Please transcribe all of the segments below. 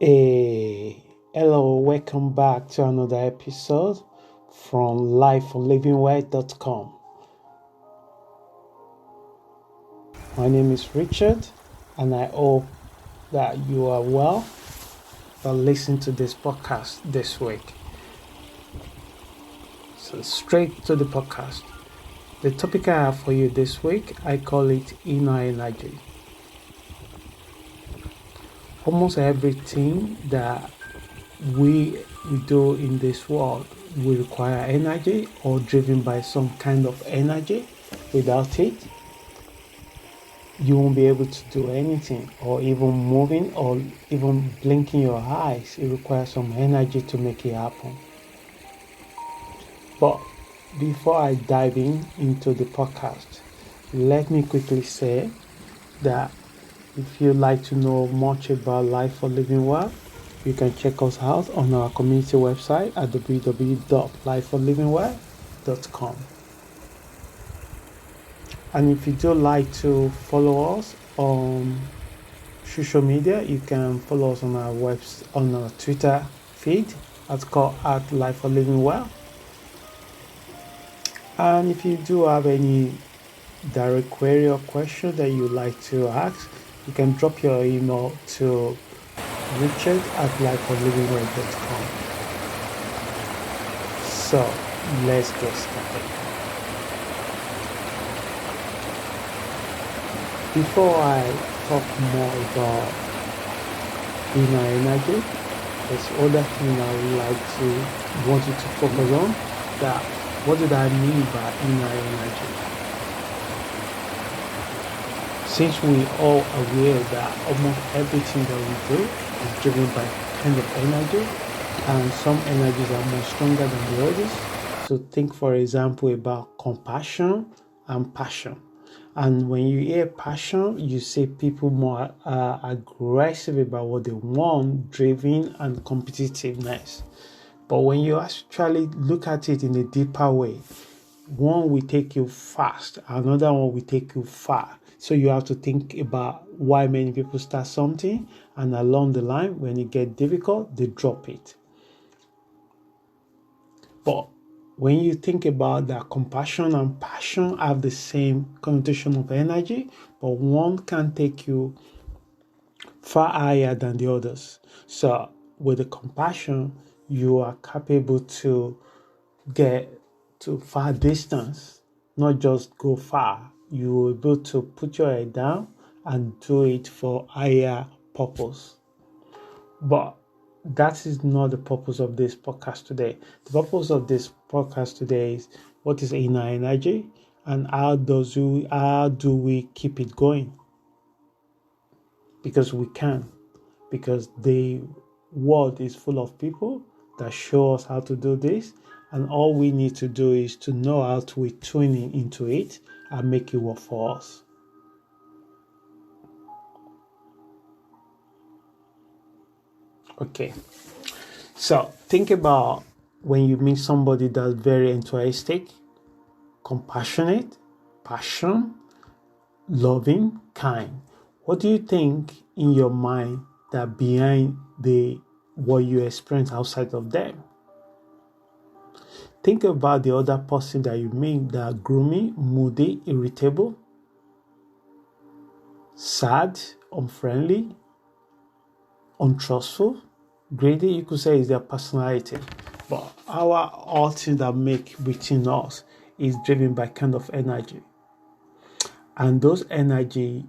Hello, welcome back to another episode from lifeforlivingwell.com. My name is Richard, and I hope that you are well for listening to this podcast this week. So straight to the podcast. The topic I have for you this week, I call it inner energy. Almost everything that we do in this world will require energy or driven by some kind of energy. Without it, you won't be able to do anything, or even moving or even blinking your eyes. It requires some energy to make it happen. But before I dive into the podcast, let me quickly say that if you'd like to know much about Life for Living Well, you can check us out on our community website at www.lifeforlivingwell.com. And if you do like to follow us on social media, you can follow us on our Twitter feed at Life for Living Well. And if you do have any direct query or question that you'd like to ask, you can drop your email to richard@lifeforlivingwell.com. So let's get started. Before I talk more about inner energy, there's other thing I would want you to focus on. That what did I mean by inner energy? Since we all aware that almost everything that we do is driven by kind of energy, and some energies are more stronger than the others. So think, for example, about compassion and passion. And when you hear passion, you see people more aggressive about what they want, driven and competitiveness. But when you actually look at it in a deeper way, one will take you fast, another one will take you far. So you have to think about why many people start something, and along the line, when it gets difficult, they drop it. But when you think about that, compassion and passion have the same connotation of energy, but one can take you far higher than the others. So with the compassion, you are capable to get to far distance, not just go far. You will be able to put your head down and do it for higher purpose. But that is not the purpose of this podcast today. The purpose of this podcast today is what is inner energy and how do we keep it going? Because we can. Because the world is full of people that show us how to do this, and all we need to do is to know how to tune into it and make it work for us. Okay, so think about when you meet somebody that's very enthusiastic, compassionate, passion, loving, kind. What do you think in your mind that behind what you experience outside of them? Think about the other person that you meet that are gloomy, moody, irritable, sad, unfriendly, untrustful, greedy. You could say is their personality. But all things that make within us is driven by kind of energy. And those energy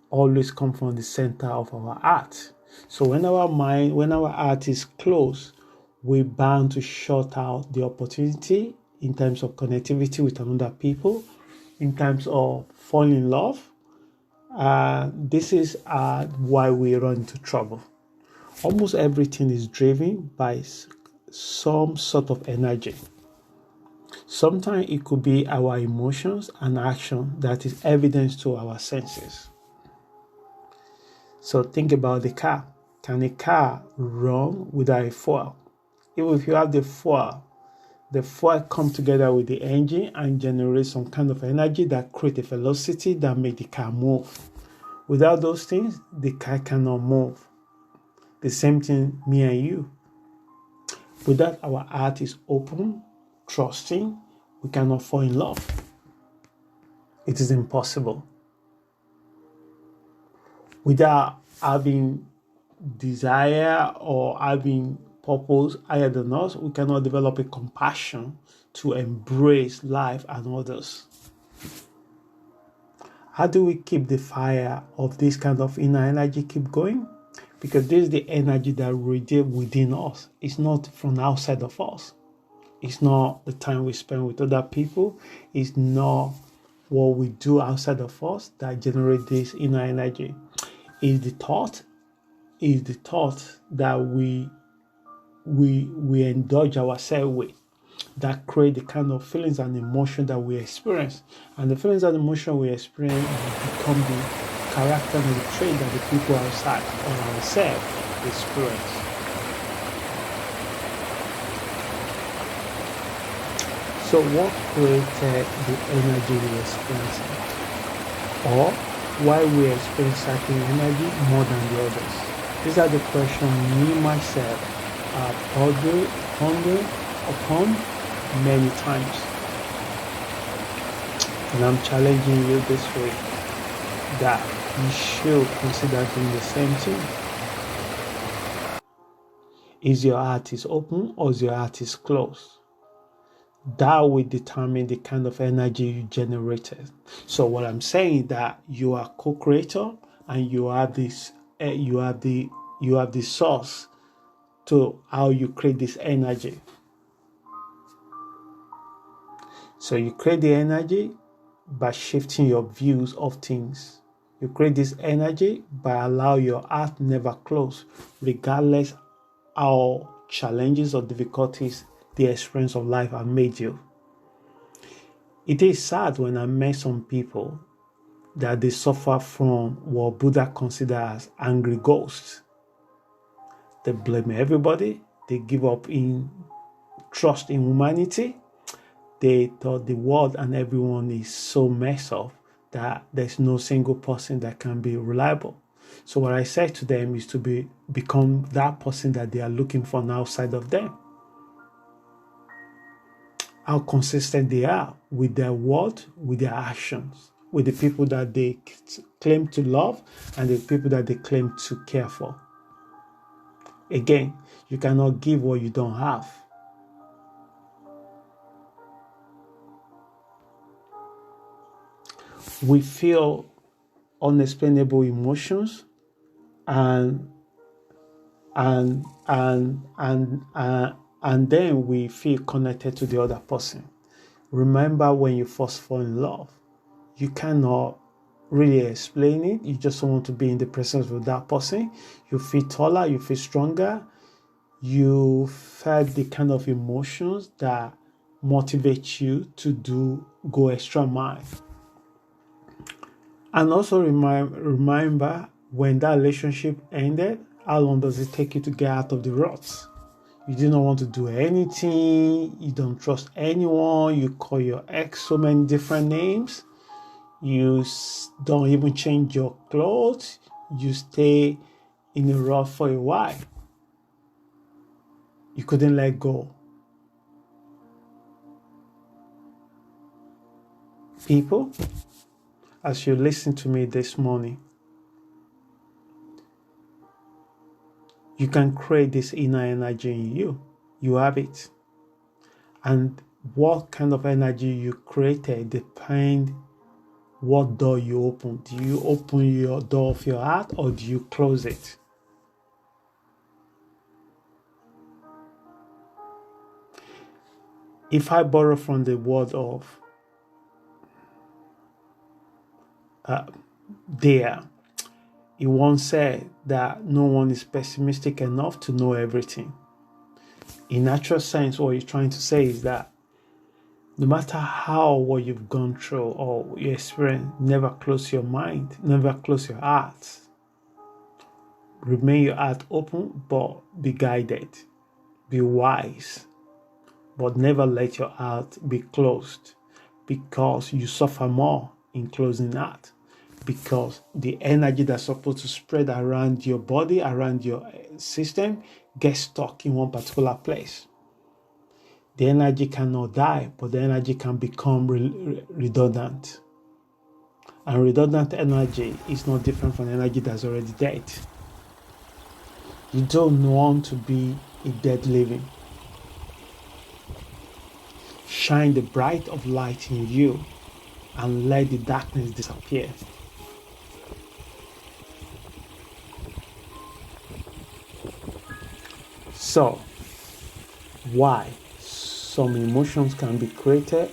always come from the center of our heart. So when our heart is closed, we're bound to shut out the opportunity in terms of connectivity with another people, in terms of falling in love. This is why we run into trouble. Almost everything is driven by some sort of energy. Sometimes it could be our emotions and action that is evidence to our senses. So think about the car. Can a car run without a fuel? Even if you have the fuel come together with the engine and generate some kind of energy that create a velocity that make the car move. Without those things, the car cannot move. The same thing, me and you. Without our heart is open, trusting, we cannot fall in love. It is impossible. Without having desire or having purpose higher than us, we cannot develop a compassion to embrace life and others. How do we keep the fire of this kind of inner energy keep going? Because this is the energy that radiates within us. It's not from outside of us. It's not the time we spend with other people. It's not what we do outside of us that generates this inner energy. It's the thought that we indulge ourselves with that create the kind of feelings and emotion that we experience. And the feelings and emotion we experience become the character and the trait that the people outside or ourselves experience. So what created the energy we experience? Or why we experience certain energy more than the others? These are the questions me, myself, have pondered upon many times. And I'm challenging you this week that you should consider doing the same thing. Is your heart is open or is your heart is closed? That will determine the kind of energy you generated. So what I'm saying is that you are co-creator and you have this, you have the source to how you create this energy. So you create the energy by shifting your views of things. You create this energy by allowing your heart never close, regardless how challenges or difficulties the experience of life have made you. It is sad when I met some people that they suffer from what Buddha considers as angry ghosts. They blame everybody. They give up in trust in humanity. They thought the world and everyone is so messed up that there's no single person that can be reliable. So what I say to them is to become that person that they are looking for outside of them. How consistent they are with their word, with their actions, with the people that they claim to love and the people that they claim to care for. Again, you cannot give what you don't have. We feel unexplainable emotions and then we feel connected to the other person. Remember when you first fall in love, you cannot really explain it. You just want to be in the presence of that person. You feel taller, you feel stronger. You felt the kind of emotions that motivate you to go extra mile. And also remember when that relationship ended, how long does it take you to get out of the ruts? You do not want to do anything. You don't trust anyone. You call your ex so many different names. You don't even change your clothes. You stay in a rut for a while. You couldn't let go. People, as you listen to me this morning, you can create this inner energy in you. You have it. And what kind of energy you created depends what door you open. Do you open your door of your heart or do you close it? If I borrow from the word of Dare, he once said that no one is pessimistic enough to know everything. In natural sense, what he's trying to say is that no matter what you've gone through or your experience, never close your mind, never close your heart. Remain your heart open, but be guided. Be wise, but never let your heart be closed because you suffer more in closing heart. because the energy that's supposed to spread around your body, around your system, gets stuck in one particular place. The energy cannot die, but the energy can become redundant. And redundant energy is not different from energy that's already dead. You don't want to be a dead living. Shine the bright of light in you and let the darkness disappear. So, why some emotions can be created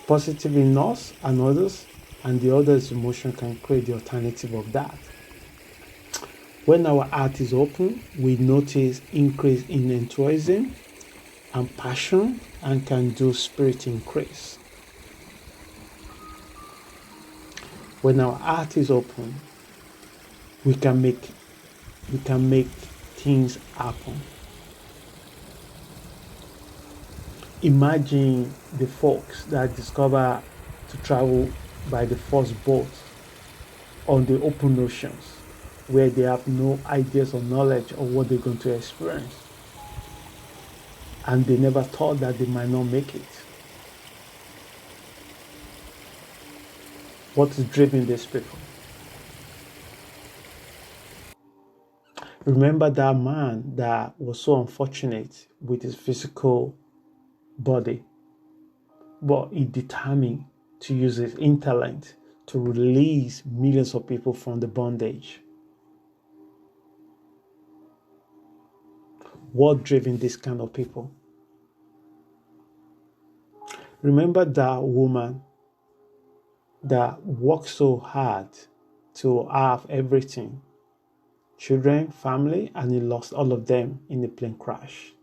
positive in us and others, and the other's emotion can create the alternative of that. When our heart is open, we notice increase in enthusiasm and passion and can do spirit increase. When our heart is open, we can make things happen. Imagine the folks that discover to travel by the first boat on the open oceans, where they have no ideas or knowledge of what they're going to experience. And they never thought that they might not make it. What is driving these people? Remember that man that was so unfortunate with his physical body, but he determined to use his intellect to release millions of people from the bondage. What driven this kind of people? Remember that woman that worked so hard to have everything, children, family, and he lost all of them in a plane crash.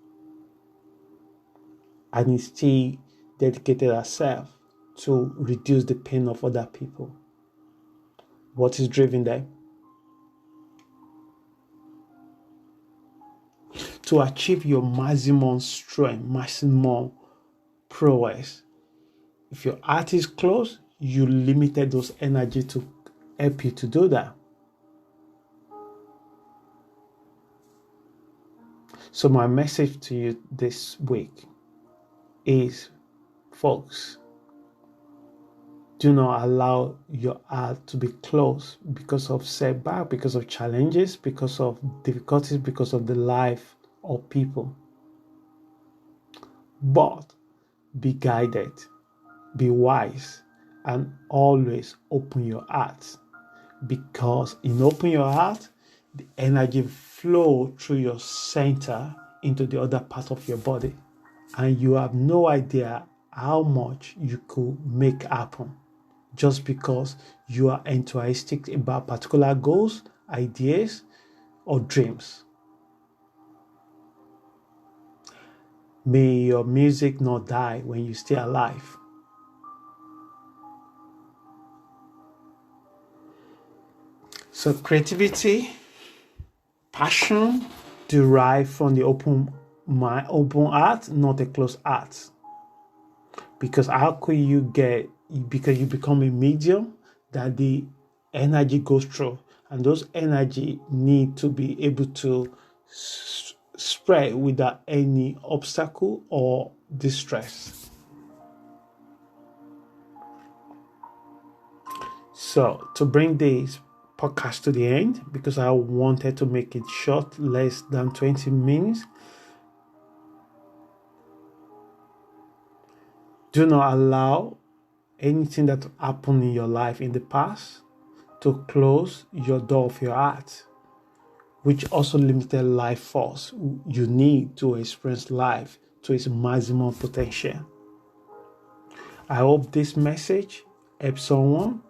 And he still dedicated herself to reduce the pain of other people. What is driving them? To achieve your maximum strength, maximum prowess. If your heart is closed, you limited those energy to help you to do that. So my message to you this week is, folks, do not allow your heart to be closed because of setback, because of challenges, because of difficulties, because of the life of people. But be guided, be wise, and always open your heart. Because in opening your heart, the energy flow through your center into the other part of your body. And you have no idea how much you could make happen just because you are enthusiastic about particular goals, ideas, or dreams. May your music not die when you stay alive. So creativity, passion derive from the open mind, open heart, not a closed heart. Because how could you because you become a medium that the energy goes through, and those energy need to be able to spread without any obstacle or distress. So to bring this podcast to the end, because I wanted to make it short, less than 20 minutes, do not allow anything that happened in your life in the past to close your door of your heart, which also limited life force you need to experience life to its maximum potential. I hope this message helps someone.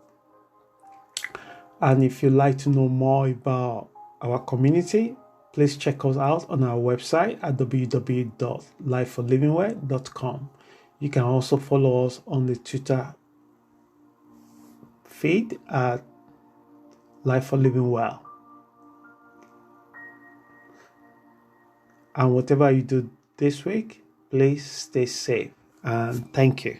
And if you'd like to know more about our community, please check us out on our website at www.lifeforlivingwell.com. You can also follow us on the Twitter feed at Life for Living Well. And whatever you do this week, please stay safe. And thank you.